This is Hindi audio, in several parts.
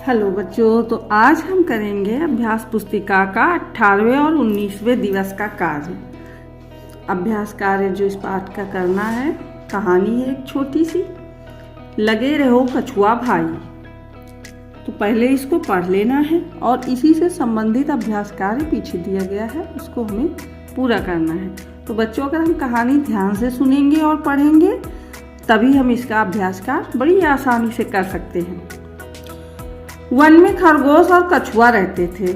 हेलो बच्चों, तो आज हम करेंगे अभ्यास पुस्तिका का 18वें और 19वें दिवस का कार्य। अभ्यास कार्य जो इस पाठ का करना है, कहानी है एक छोटी सी, लगे रहो कछुआ भाई। तो पहले इसको पढ़ लेना है और इसी से संबंधित अभ्यास कार्य पीछे दिया गया है, उसको हमें पूरा करना है। तो बच्चों, अगर हम कहानी ध्यान से सुनेंगे और पढ़ेंगे तभी हम इसका अभ्यास कार्य बड़ी आसानी से कर सकते हैं। वन में खरगोश और कछुआ रहते थे।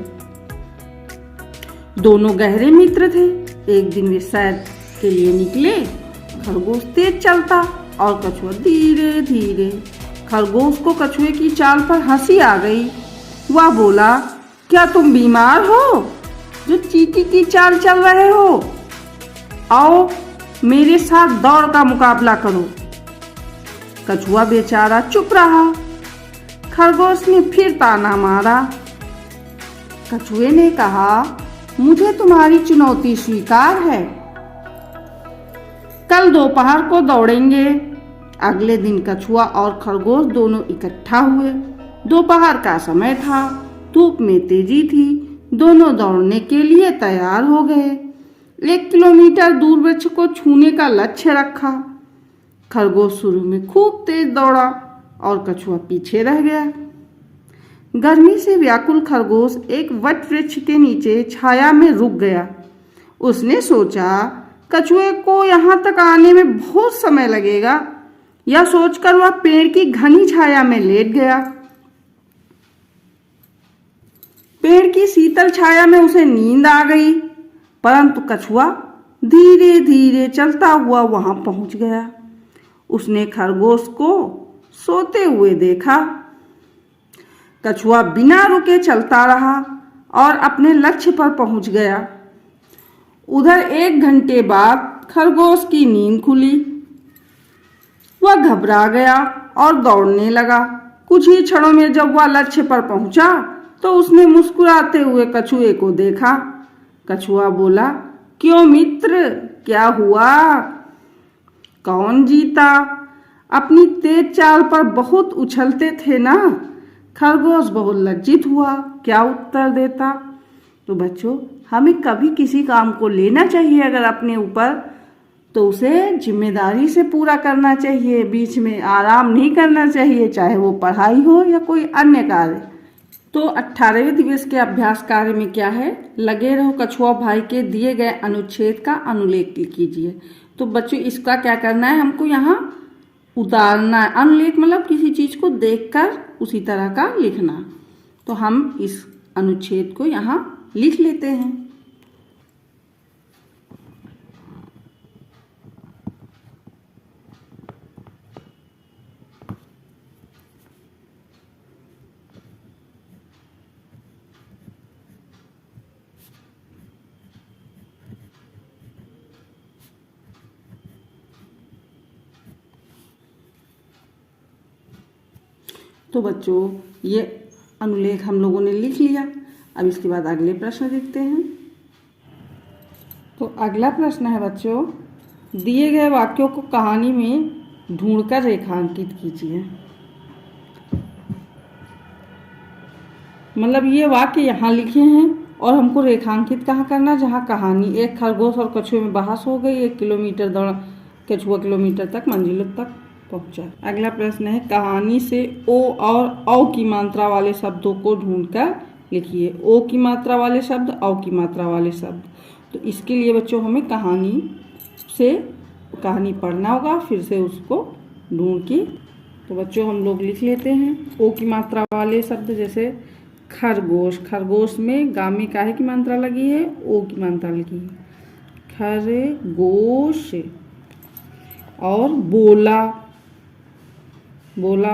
दोनों गहरे मित्र थे। एक दिन वे सैर के लिए निकले। खरगोश तेज चलता और कछुआ धीरे धीरे। खरगोश को कछुए की चाल पर हंसी आ गई। वह बोला, क्या तुम बीमार हो जो चींटी की चाल चल रहे हो? आओ मेरे साथ दौड़ का मुकाबला करो। कछुआ बेचारा चुप रहा। खरगोश ने फिर ताना मारा। कछुए ने कहा, मुझे तुम्हारी चुनौती स्वीकार है। कल दोपहर को दौड़ेंगे। अगले दिन कछुआ और खरगोश दोनों इकट्ठा हुए। दोपहर का समय था, धूप में तेजी थी। दोनों दौड़ने के लिए तैयार हो गए। 1 किलोमीटर दूर वृक्ष को छूने का लक्ष्य रखा। खरगोश शुरू में खूब तेज दौड़ा और कछुआ पीछे रह गया। गर्मी से व्याकुल खरगोश एक वट वृक्ष के नीचे छाया में रुक गया। उसने सोचा, कछुए को यहाँ तक आने में बहुत समय लगेगा। यह सोचकर वह पेड़ की घनी छाया में लेट गया। पेड़ की शीतल छाया में उसे नींद आ गई, परंतु कछुआ धीरे धीरे चलता हुआ वहां पहुंच गया। उसने खरगोश को सोते हुए देखा। कछुआ बिना रुके चलता रहा और अपने लक्ष्य पर पहुंच गया। उधर 1 घंटे बाद खरगोश की नींद खुली। वह घबरा गया और दौड़ने लगा। कुछ ही क्षणों में जब वह लक्ष्य पर पहुंचा तो उसने मुस्कुराते हुए कछुए को देखा। कछुआ बोला, क्यों मित्र, क्या हुआ? कौन जीता? अपनी तेज चाल पर बहुत उछलते थे ना। खरगोश बहुत लज्जित हुआ, क्या उत्तर देता। तो बच्चों, हमें कभी किसी काम को लेना चाहिए अगर अपने ऊपर, तो उसे जिम्मेदारी से पूरा करना चाहिए। बीच में आराम नहीं करना चाहिए, चाहे वो पढ़ाई हो या कोई अन्य कार्य। तो 18वें दिवस के अभ्यास कार्य में क्या है, लगे रहो कछुआ भाई के दिए गए अनुच्छेद का अनुलेख कीजिए। तो बच्चों, इसका क्या करना है, हमको यहाँ उतारना है। अनुलेख मतलब किसी चीज को देखकर उसी तरह का लिखना। तो हम इस अनुच्छेद को यहाँ लिख लेते हैं। तो बच्चों, ये अनुलेख हम लोगों ने लिख लिया। अब इसके बाद अगले प्रश्न देखते हैं। तो अगला प्रश्न है बच्चों, दिए गए वाक्यों को कहानी में ढूंढकर रेखांकित कीजिए। मतलब ये वाक्य यहाँ लिखे हैं और हमको रेखांकित कहाँ करना, जहाँ कहानी एक खरगोश और कछुए में बहस हो गई। 1 किलोमीटर दौड़ा, कछुआ किलोमीटर तक मंजिलों तक पहुंचा। अगला प्रश्न है, कहानी से ओ और औ की मात्रा वाले शब्दों को ढूंढकर लिखिए। ओ की मात्रा वाले शब्द, औ की मात्रा वाले शब्द। तो इसके लिए बच्चों हमें कहानी पढ़ना होगा, फिर से उसको ढूंढ के। तो बच्चों, हम लोग लिख लेते हैं ओ की मात्रा वाले शब्द, जैसे खरगोश। खरगोश में गा में काहे की मात्रा लगी है, ओ की मात्रा लगी है। खरगोश। और बोला, बोला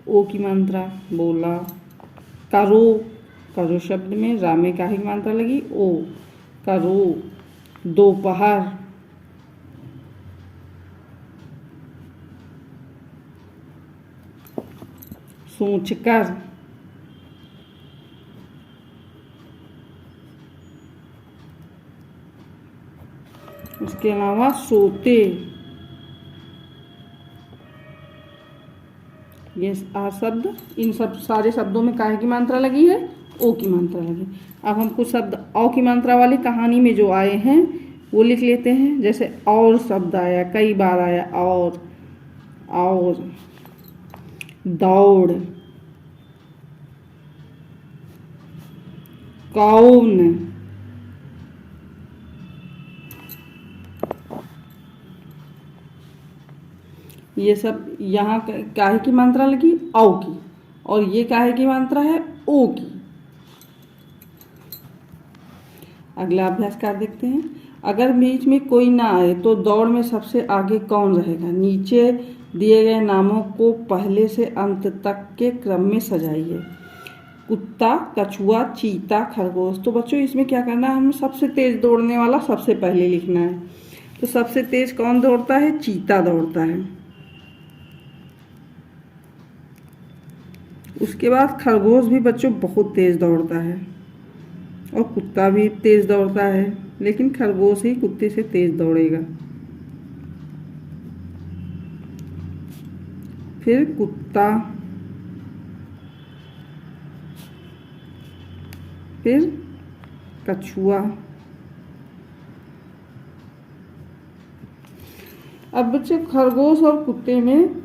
ओ की मात्रा, बोला। करो, करो शब्द में रा में काहे की मात्रा लगी, ओ, करो। दोपहर। सोचकर। उसके अलावा सोते, ये आ शब्द, इन सब सारे शब्दों में काहे की मात्रा लगी है, ओ की मात्रा लगी। अब हम कुछ शब्द औ की मात्रा वाली कहानी में जो आए हैं वो लिख लेते हैं। जैसे और शब्द आया, कई बार आया और दौड़, कौन, ये सब यहाँ काहे की मात्रा लगी, औ की, और ये काहे की मात्रा है, ओ की। अगला अभ्यास कर देखते हैं। अगर बीच में कोई ना आए तो दौड़ में सबसे आगे कौन रहेगा। नीचे दिए गए नामों को पहले से अंत तक के क्रम में सजाइए। कुत्ता, कछुआ, चीता, खरगोश। तो बच्चों इसमें क्या करना है, हमें सबसे तेज दौड़ने वाला सबसे पहले लिखना है। तो सबसे तेज कौन दौड़ता है, चीता दौड़ता है। उसके बाद खरगोश भी बच्चों बहुत तेज दौड़ता है, और कुत्ता भी तेज दौड़ता है, लेकिन खरगोश ही कुत्ते से तेज दौड़ेगा। फिर कुत्ता, फिर कछुआ। अब बच्चे खरगोश और कुत्ते में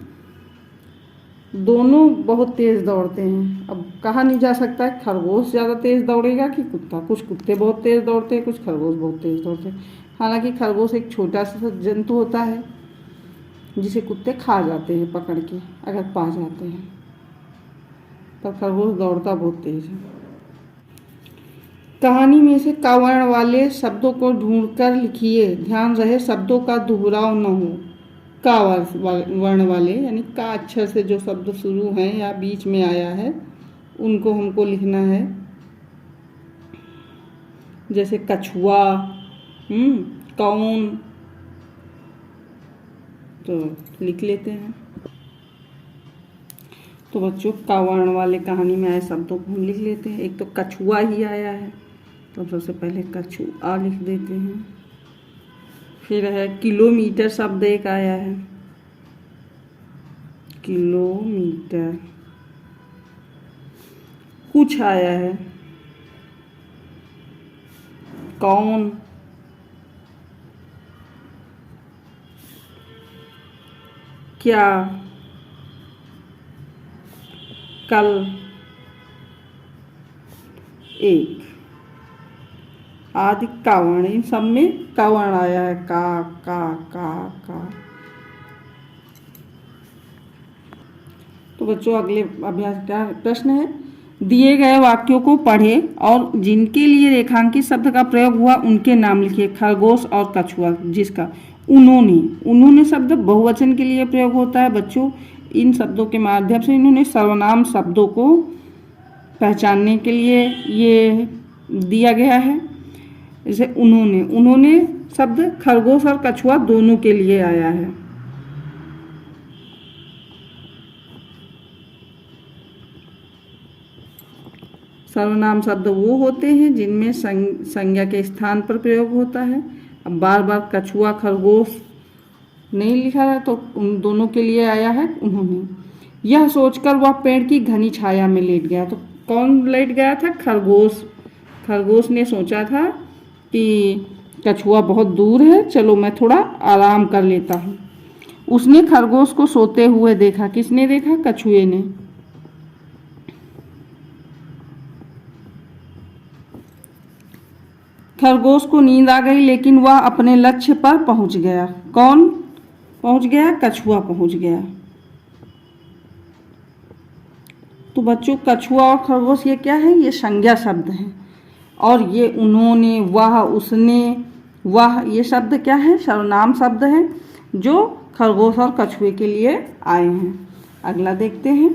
दोनों बहुत तेज दौड़ते हैं। अब कहा नहीं जा सकता है खरगोश ज़्यादा तेज दौड़ेगा कि कुत्ता। कुछ कुत्ते बहुत तेज दौड़ते हैं, कुछ खरगोश बहुत तेज दौड़ते हैं। हालांकि खरगोश एक छोटा सा जंतु होता है जिसे कुत्ते खा जाते हैं पकड़ के, अगर पा जाते हैं, पर खरगोश दौड़ता बहुत तेज है। कहानी में से क वर्ण वाले शब्दों को ढूंढकर लिखिए। ध्यान रहे शब्दों का दोहराव न हो। का वर्ण वाले यानी का अक्षर से जो शब्द शुरू हैं या बीच में आया है उनको हमको लिखना है। जैसे कछुआ, कौन, तो लिख लेते हैं। तो बच्चों का वर्ण वाले कहानी में आए शब्दों को हम लिख लेते हैं। एक तो कछुआ ही आया है, तो सबसे पहले कछुआ लिख देते हैं। फिर है किलोमीटर शब्द एक आया है, किलोमीटर। कुछ आया है, कौन, क्या, कल, एक आदि का वर्ण। इन सब में का वर्ण आया है, का। तो बच्चों अगले अभ्यास का प्रश्न है, दिए गए वाक्यों को पढ़ें और जिनके लिए रेखांकित शब्द का प्रयोग हुआ उनके नाम लिखिए। खरगोश और कछुआ, जिसका उन्होंने शब्द बहुवचन के लिए प्रयोग होता है। बच्चों इन शब्दों के माध्यम से इन्होंने सर्वनाम शब्दों को पहचानने के लिए ये दिया गया है। जैसे उन्होंने शब्द खरगोश और कछुआ दोनों के लिए आया है। सर्वनाम शब्द वो होते हैं जिनमें संज्ञा के स्थान पर प्रयोग होता है। अब बार बार कछुआ खरगोश नहीं लिखा है तो उन दोनों के लिए आया है उन्होंने। यह सोचकर वह पेड़ की घनी छाया में लेट गया। तो कौन लेट गया था, खरगोश ने सोचा था कि कछुआ बहुत दूर है, चलो मैं थोड़ा आराम कर लेता हूँ। उसने खरगोश को सोते हुए देखा। किसने देखा, कछुए ने। खरगोश को नींद आ गई, लेकिन वह अपने लक्ष्य पर पहुंच गया। कौन पहुंच गया, कछुआ पहुंच गया। तो बच्चों कछुआ और खरगोश ये क्या है, ये संज्ञा शब्द हैं। और ये उन्होंने, वह, उसने, वह, ये शब्द क्या है, सर्वनाम शब्द हैं जो खरगोश और कछुए के लिए आए हैं। अगला देखते हैं,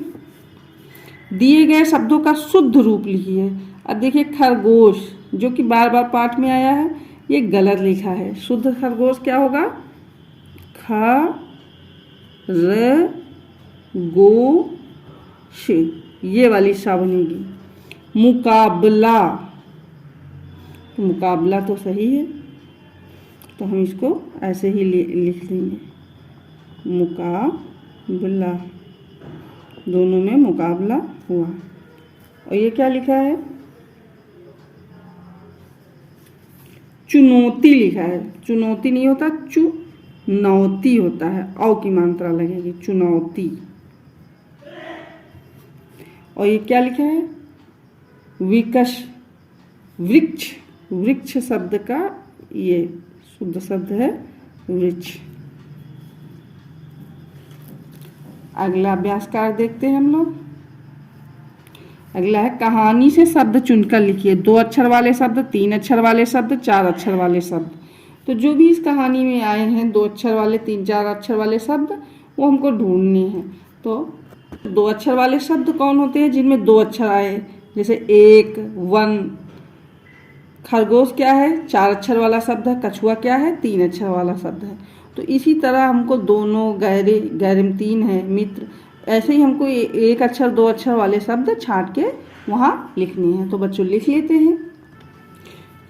दिए गए शब्दों का शुद्ध रूप लिखिए। अब देखिए खरगोश जो कि बार बार पाठ में आया है ये गलत लिखा है। शुद्ध खरगोश क्या होगा, ख र गो श, ये वाली सा बनेगी। मुकाबला, तो मुकाबला तो सही है, तो हम इसको ऐसे ही लिख देंगे, मुकाबला। दोनों में मुकाबला हुआ। और ये क्या लिखा है? चुनौती लिखा है। चुनौती नहीं होता, चुनौती होता है, औ की मात्रा लगेगी, चुनौती। और ये क्या लिखा है? विकश, वृक्ष। वृक्ष शब्द का ये शुद्ध शब्द है वृक्ष। अगला अभ्यास कार्य देखते हैं हम लोग। अगला है कहानी से शब्द चुनकर लिखिए। 2 अक्षर वाले शब्द, 3 अक्षर वाले शब्द, 4 अक्षर वाले शब्द। तो जो भी इस कहानी में आए हैं 2 अक्षर वाले, 3, 4 अक्षर वाले शब्द, वो हमको ढूंढने हैं। तो 2 अक्षर वाले शब्द कौन होते हैं? जिनमें 2 अक्षर आए, जैसे 1, 1। खरगोश क्या है? 4 अक्षर वाला शब्द है। कछुआ क्या है? 3 अक्षर वाला शब्द है। तो इसी तरह हमको दोनों, गहरे, गहरे में 3 है, मित्र, ऐसे ही हमको 1 अक्षर 2 अक्षर वाले शब्द छांट के वहाँ लिखने हैं। तो बच्चों लिख लेते हैं।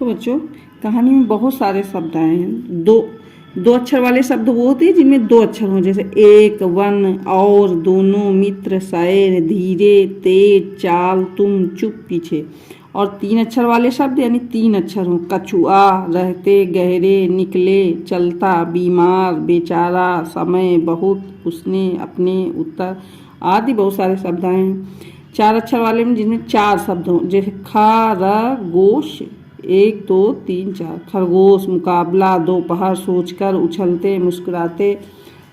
तो बच्चों कहानी में बहुत सारे शब्द आए हैं। 2 अक्षर वाले शब्द वो होते हैं जिनमें 2 अक्षर हों, जैसे 1, 1, और, दोनों, मित्र, शायर, धीरे, तेज, चाल, तुम, चुप, पीछे। और 3 अक्षर वाले शब्द यानी 3 अक्षर हों, कछुआ, रहते, गहरे, निकले, चलता, बीमार, बेचारा, समय, बहुत, उसने, अपने, उत्तर आदि बहुत सारे शब्द आए हैं। 4 अक्षर वाले में जिनमें 4 शब्द हों, जैसे खरगोश, 1, 2, 3, 4। खरगोश, मुकाबला, दोपहर, सोचकर, उछलते, मुस्कुराते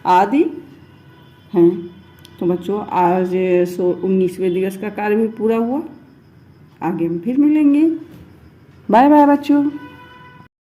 आदि हैं। तो बच्चों आज 19वें दिवस का कार्य भी पूरा हुआ। आगे हम फिर मिलेंगे। बाय बाय बच्चों।